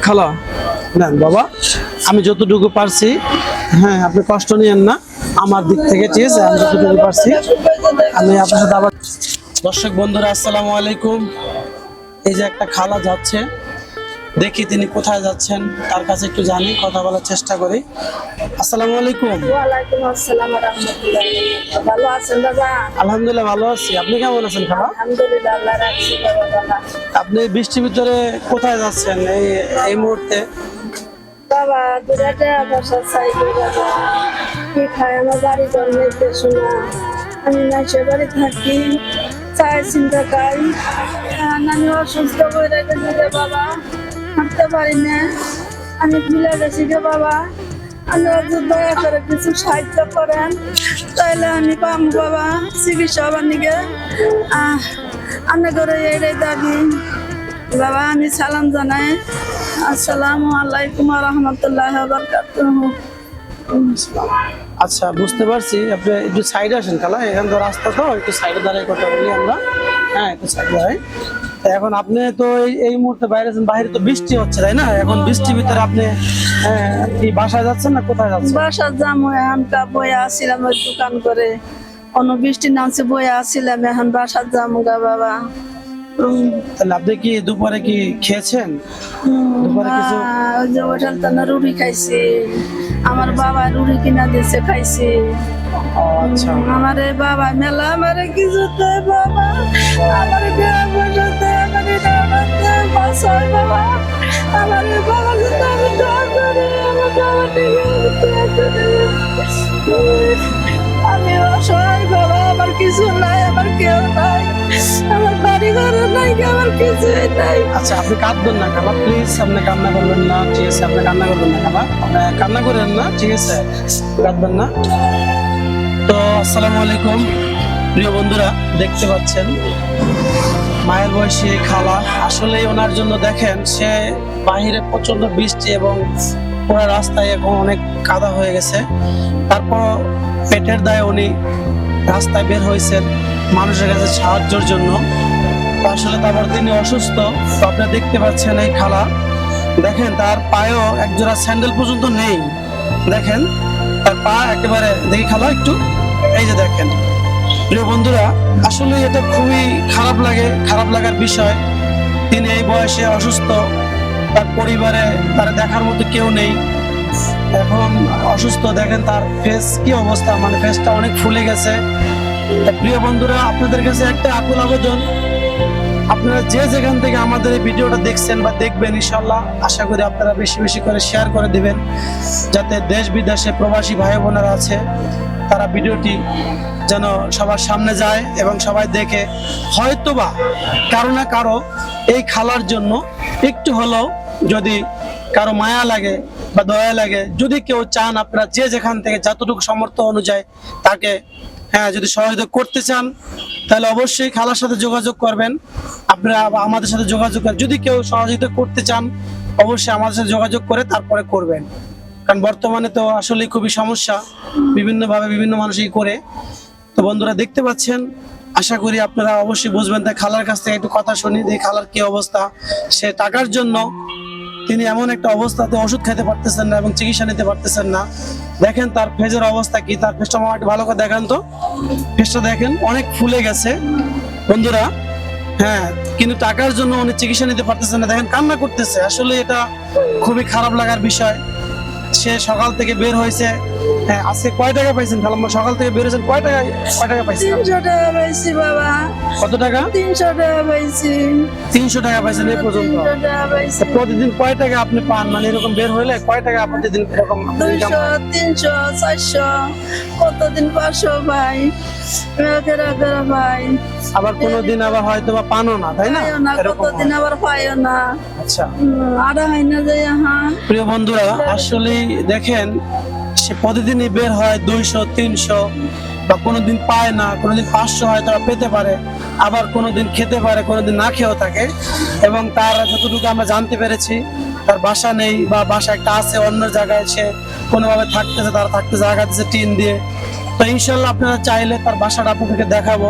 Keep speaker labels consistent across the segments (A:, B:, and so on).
A: খালা নেন বাবা, আমি যতটুকু পারছি। হ্যাঁ, আপনি কষ্ট নিয়েন না আমার দিক থেকে, ঠিক আছে? আমি যতটুকু পারছি আমি আপনার সাথে আবার। দর্শক বন্ধুরা, আসসালামু আলাইকুম। এই যে একটা খালা যাচ্ছে, দেখি তিনি কোথায় যাচ্ছেন, তার কাছে একটু জানি, কথা বলার চেষ্টা করি। আসসালামু আলাইকুম।
B: ওয়ালাইকুম আসসালাম ওয়া রাহমাতুল্লাহ। ভালো আছেন বাবা?
A: আলহামদুলিল্লাহ ভালো আছি। আপনি কেমন আছেন খালা?
B: আলহামদুলিল্লাহ, আল্লাহ রাখছে বাবা ভালো।
A: আপনি বৃষ্টির ভিতরে কোথায় যাচ্ছেন এই এই মুহূর্তে?
B: বাবা দুরাটা বসা চাই বাবা, কি খায় আমার বাড়ি জন্মেতে শোনা, আমি নাচে বাড়ি থাকি, চাই চিন্তা খাই, আমি অসুস্থ হয়ে রেখেছি রে বাবা, হাঁটতে পারি না, আমি ভুলে গেছি গে বাবা, আপনারা যদি দয়া করে কিছু সাহায্য করেন তাহলে আমি পাম বাবা চিকিৎসা হবার নিকে। আপনার ঘরে এই দাবি বাবা, আমি সালাম জানাই। আসসালামু আলাইকুম ওয়া রাহমাতুল্লাহি ওয়া বারাকাতুহু।
A: আচ্ছা, বুঝতে পারছি। আপনি একটু সাইডে আসেন খালা, এখান তো রাস্তা, তো একটু সাইডে দাঁড়িয়ে কথা বলি আমরা। হ্যাঁ, একটু সাইডে দাঁড়াই। এখন আপনি তো এই মুহূর্তে বাইরে আছেন, বাইরে তো বৃষ্টি হচ্ছে তাই না? এখন বৃষ্টির ভিতরে আপনি কি বাসায় যাচ্ছেন না কোথায় যাচ্ছেন?
B: বাসার যাবো, এখন বয়ে আসছিলাম ওই দোকান করে, কোনো বৃষ্টি নামছে বয়ে আসছিলাম, এখন বাসার যাবো গা বাবা।
A: তাহলে আপনি কি দুপুরে কি খেয়েছেন? দুপুরে কিছু
B: ওই যে হোটেল তো না রুটি খাইছি, আমার বাবা রুটি কিনা দিয়েছে খাইছি।
A: আচ্ছা,
B: আমার বাবা মেলা আমার কিছু দেয় বাবা, আমার পয়সা দেয়, আমার বাসায় বাবা, আমার বাবার সাথে আমি দোয়া করি, আমার বাবা আমি অসহায় বাবা, আমার কিছু নাই, আমার কেউ নাই, আমার বাড়ি ঘরে নাই, আমার কিছুই নাই।
A: আচ্ছা, আপনি কাঁদবেন না খালা, প্লিজ। আপনি কান্না করবেন না, ঠিক আছে? আপনি কান্না করবেন না খালা, আপনি কান্না করেন না, ঠিক আছে? কাঁদবেন না। তো আসসালামু আলাইকুম প্রিয় বন্ধুরা, দেখতে পাচ্ছেন মায়ের বয়সী খালা। আসলে ওনার জন্য দেখেন, সে বাহিরে প্রচন্ড বৃষ্টি এবং পুরো রাস্তায় এখন অনেক কাদা হয়ে গেছে, তারপর পেটের দায়ে উনি রাস্তায় বের হয়েছেন মানুষের কাছে সাহায্যের জন্য। তো আসলে তারপর তিনি অসুস্থ। তো আপনারা দেখতে পাচ্ছেন এই খালা, দেখেন তার পায়েও একজোড়া স্যান্ডেল পর্যন্ত নেই। দেখেন তার পা একেবারে, দেখি খালা একটু, এই যে দেখেন। প্রিয় বন্ধুরা, আসলে এটা খুবই খারাপ লাগে, খারাপ লাগার বিষয়। তিনি এই বয়সে অসুস্থ, তার পরিবারে তার দেখার মতো কেউ নেই, এখন অসুস্থ। দেখেন তার ফেস কি অবস্থা, মানে ফেসটা অনেক ফুলে গেছে। প্রিয় বন্ধুরা, আপনাদের কাছে একটা আকুল আবেদন, আপনারা যে যেখান থেকে আমাদের এই ভিডিওটা দেখছেন বা দেখবেন, ইনশাল্লাহ আশা করি আপনারা বেশি বেশি করে শেয়ার করে দিবেন, যাতে দেশ বিদেশে প্রবাসী ভাই বোনেরা আছে তারা ভিডিওটি যেন সবার সামনে যায় এবং সবাই দেখে, হয়তোবা কারো না কারো এই খালার জন্য একটু হলেও যদি কারো মায়া লাগে বা দয়া লাগে, যদি কেউ চান, আপনারা যে যেখান থেকে যতটুকু সামর্থ্য অনুযায়ী তাকে যদি সহযোগিতা করতে চান, তাহলে অবশ্যই খালার সাথে যোগাযোগ করবেন। আপনারা আমাদের সাথে যোগাযোগ করেন, যদি কেউ সহযোগিতা করতে চান অবশ্যই আমাদের সাথে যোগাযোগ করে তারপরে করবেন, কারণ বর্তমানে তো আসলে খুবই সমস্যা, বিভিন্নভাবে বিভিন্ন মানুষই করে। তো বন্ধুরা দেখতে পাচ্ছেন, আশা করি আপনারা অবশ্যই বুঝবেন। তাই খালার কাছ থেকে একটু কথা শুনি, যে খালার কি অবস্থা। সে টাকার জন্য তিনি এমন একটা অবস্থাতে ওষুধ খেতে পারতেছেন না এবং চিকিৎসা নিতে পারতেছেন না। দেখেন তার ফেজের অবস্থা কি, তার ফেসটা আমার একটু ভালো করে দেখান তো। ফেসটা দেখেন অনেক ফুলে গেছে বন্ধুরা। হ্যাঁ, কিন্তু টাকার জন্য উনি চিকিৎসা নিতে পারতেছেন না, দেখেন কান্না করতেছে। আসলে এটা খুবই খারাপ লাগার বিষয়। সে সকাল থেকে বের হয়েছে। হ্যাঁ, আজকে কয় টাকা পাইছেন খালাম্মা? সকাল থেকে বের হয়েছেন, কয় টাকা পাইছেন?
B: 300 টাকা পাইছি বাবা।
A: কত টাকা?
B: 300 টাকা পাইছি।
A: 300 টাকা পাইছেন এই পর্যন্ত?
B: 300 টাকা পাইছি।
A: প্রতিদিন কয় টাকা আপনি পান, মানে এরকম বের হইলে কয় টাকা প্রতিদিন এরকম?
B: 200, 300, 400, কতদিন 500 ভাই, ভাই।
A: আবার কোনোদিন আবার হয়তো বা পানো না, তাই না?
B: পাইও না,
A: এরকম
B: কতদিন
A: হয়।
B: আবার পাইও না।
A: আচ্ছা
B: আড়া হয় না যে
A: প্রিয় বন্ধুরা, আসলে দেখেন সে প্রতিদিনই বের হয় 200, 300, বা কোনোদিন পায় না, কোনোদিন 500 হয়তো পেতে পারে, আবার কোনোদিন খেতে পারে, কোনোদিন না খেয়েও থাকে। এবং তার যতটুকু আমরা জানতে পেরেছি, তার বাসা নেই, বা বাসা একটা আছে অন্য জায়গায়, সে কোনোভাবে থাকতেছে, তারা থাকতে জায়গা দিচ্ছে টিন দিয়ে। তো ইনশাল্লাহ আপনারা চাইলে তার বাসাটা আপনাদেরকে দেখাবো।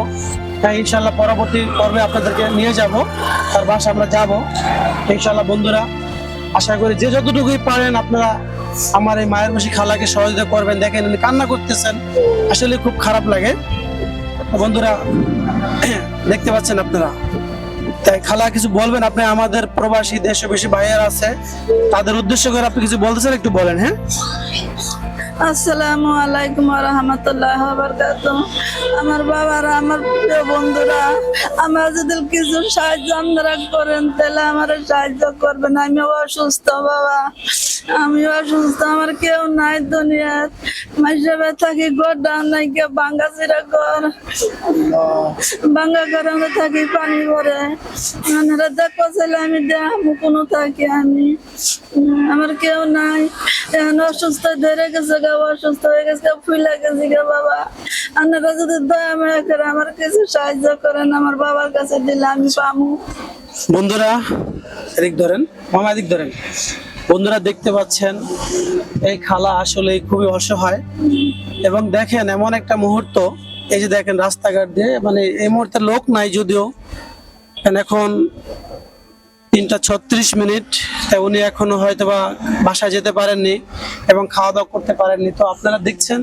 A: হ্যাঁ ইনশাল্লাহ পরবর্তী পর্বে আপনাদেরকে নিয়ে যাব, তার বাসা আমরা যাব ইনশাল্লাহ। বন্ধুরা আশা করি যে যতটুকুই পারেন আপনারা আমার এই মায়ের বসি খালাকে সহযোগিতা করবেন। দেখেন উনি কান্না করতেছেন, আসলে খুব খারাপ লাগে। তো বন্ধুরা দেখতে পাচ্ছেন আপনারা, তাই খালা কিছু বলবেন আপনি? আমাদের প্রবাসী দেশবাসী ভাইয়েরা আছে, তাদের উদ্দেশ্য করে আপনি কিছু বলতেছেন, একটু বলেন। হ্যাঁ,
B: আসসালামু আলাইকুম ওয়া রাহমাতুল্লাহি ওয়া বারাকাতুহু। আমার বাবারা, আমার প্রিয় বন্ধুরা, আমার যদি কিছু সাহায্য আপনারা করেন তাহলে আমার সাহায্য করবেন। আমি অসুস্থ বাবা, আমি অসুস্থ, আমার কেউ নাই দুনিয়ার। মাইসবে থাকি, ঘর ডান নাই, কেউ ভাঙ্গা চিরা ঘর, ভাঙ্গা ঘরে আমরা থাকি, পানি ভরে। আপনারা দেখো ছেলে, আমি দেখাবো কোনো থাকি আমি, আমার কেউ নাই। এখন অসুস্থ ধরে গেছে, অসুস্থ হয়ে গেছে, ফুলে গেছে গা বাবা। আপনারা যদি দয়া মায়া করে আমার কিছু সাহায্য করেন, আমার বাবার কাছে দিলে আমি পাবো।
A: বন্ধুরা এদিক ধরেন, মামা এদিক ধরেন। বন্ধুরা দেখতে পাচ্ছেন এই খালা আসলে খুবই অসহায়। এবং দেখেন এমন একটা মুহূর্ত, এই যে দেখেন রাস্তাঘাট দিয়ে, মানে এই মুহূর্তে লোক নাই যদিও, এখন 3:36, তাই উনি এখনো হয়তো বা বাসায় যেতে পারেননি এবং খাওয়া দাওয়া করতে পারেননি। তো আপনারা দেখছেন,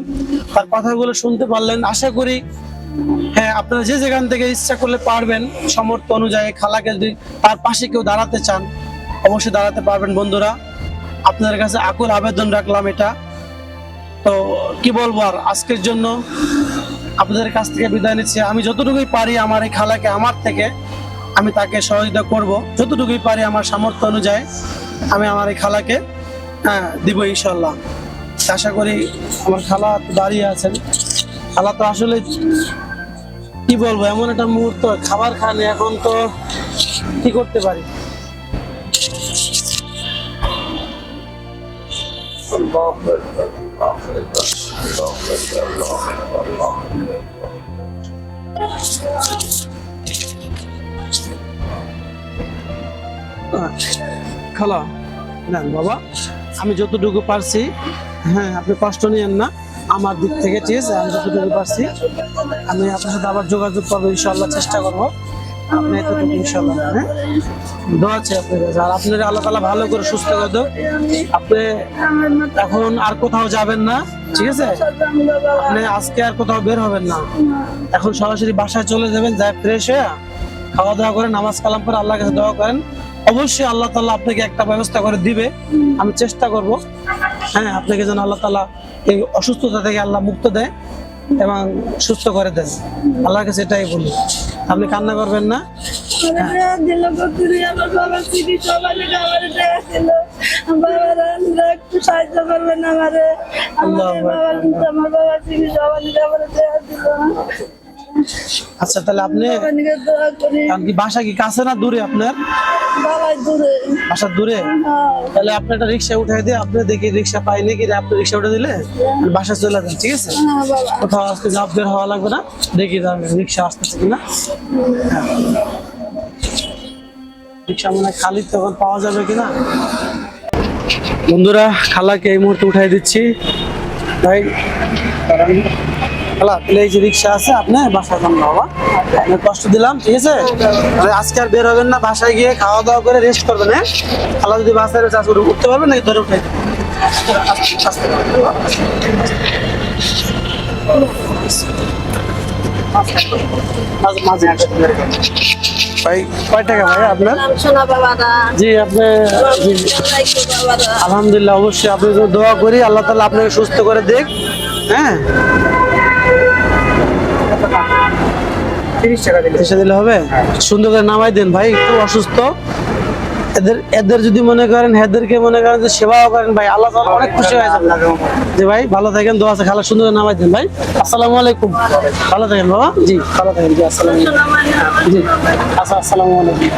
A: তার কথাগুলো শুনতে পারলেন। আশা করি হ্যাঁ আপনারা যে যেখান থেকে ইচ্ছা করলে পারবেন, সামর্থ্য অনুযায়ী খালাকে যদি তার পাশে কেউ দাঁড়াতে চান অবশ্যই দাঁড়াতে পারবেন। বন্ধুরা আপনাদের কাছে আকুল আবেদন রাখলাম এটা। তো কি বলবো আর, আজকের জন্য আপনাদের কাছ থেকে বিদায় নিচ্ছি। আমি যতটুকুই পারি আমার এই খালাকে আমার থেকে আমি তাকে সহযোগিতা করব, যতটুকুই পারি আমার সামর্থ্য অনুযায়ী আমি আমার এই খালাকে দিব ইনশাল্লাহ। আশা করি আমার খালা দাঁড়িয়ে আছেন। খালা তো আসলে কি বলবো, এমন একটা মুহূর্ত, খাবার খানে এখন তো কি করতে পারি। খালা না বাবা, আমি যতটুকু পারছি, হ্যাঁ আপনি কষ্ট নিয়েন না আমার দিক থেকে, ঠিক আছে? আমি যতটুকু পারছি আমি আপনার সাথে আবার যোগাযোগ করবো ইনশাল্লাহ, চেষ্টা করবো। আপনি এতটুকু ইনশাল্লাহ, হ্যাঁ দোয়া আছে আপনার কাছে। আর আপনার আল্লাহ তাআলা ভালো করে সুস্থ করে দেব। আপনি এখন আর কোথাও যাবেন না, ঠিক আছে? আপনি আজকে আর কোথাও বের হবেন না, এখন সরাসরি বাসায় চলে যাবেন, যাই ফ্রেশ হয়ে খাওয়া দাওয়া করে নামাজ কালাম করে আল্লাহর কাছে দোয়া করেন। অবশ্যই আল্লাহ তাআলা আপনাকে একটা ব্যবস্থা করে দিবে, আমি চেষ্টা করব। হ্যাঁ আপনাকে যেন আল্লাহ তাআলা এই অসুস্থতা থেকে আল্লাহ মুক্ত দেয় এবং সুস্থ করে দেন, আল্লাহর কাছে এটাই বলি। আপনি কান্না করবেন না।
B: একটু সাহায্য করবেন আমারে, আমার বাবা
A: আচ্ছা তাহলে আপনি কি বাসা কি কাছে না দূরে আপনার? বাসা দূরে? তাহলে আপনি একটা রিক্সা উঠাই দিয়ে, আপনি দেখি রিক্সা পাই নাকি, আপনি রিক্সা উঠে দিলে বাসা চলে যান, ঠিক আছে? কোথাও আজকে যাপ বের হওয়া লাগবে না, দেখি রিক্সা আসতেছে কিনা। রিক্সা মনে হয় খালি, তখন পাওয়া যাবে কিনা। বন্ধুরা খালাকে এই মুহূর্তে উঠাই দিচ্ছি ভাই। খালা তাহলে এই যে রিক্সা আছে, আপনি বাসায় যান বাবা, আমি কষ্ট দিলাম, ঠিক আছে? আজকে আর বের হবেন না, বাসায় গিয়ে খাওয়া দাওয়া করে রেস্ট করবেন। হ্যাঁ খালা যদি বাসায় উঠতে পারবেন নাকি ধরে উঠাই ভাই। কয় টাকা ভাই আপনার? জি আপনি, আলহামদুলিল্লাহ, অবশ্যই আপনি দোয়া করি আল্লাহ তাআলা আপনাকে সুস্থ করে দেখ। হ্যাঁ 30 টাকা দিলে হবে? সুন্দর করে নামাই দেন ভাই, একটু অসুস্থ। এদের যদি মনে করেন, এদেরকে মনে করেন যে সেবাও করেন ভাই, আল্লাহ তাআলা অনেক খুশি হয়ে যাবেন। জি ভাই ভালো থাকেন, দোয়া আছে, খালা সুন্দর করে নামাই দেন ভাই। আসসালামু আলাইকুম, ভালো থাকেন বাবা। জি ভালো থাকেন, জি আসসালামু আলাইকুম। জি আচ্ছা আসসালামু আলাইকুম।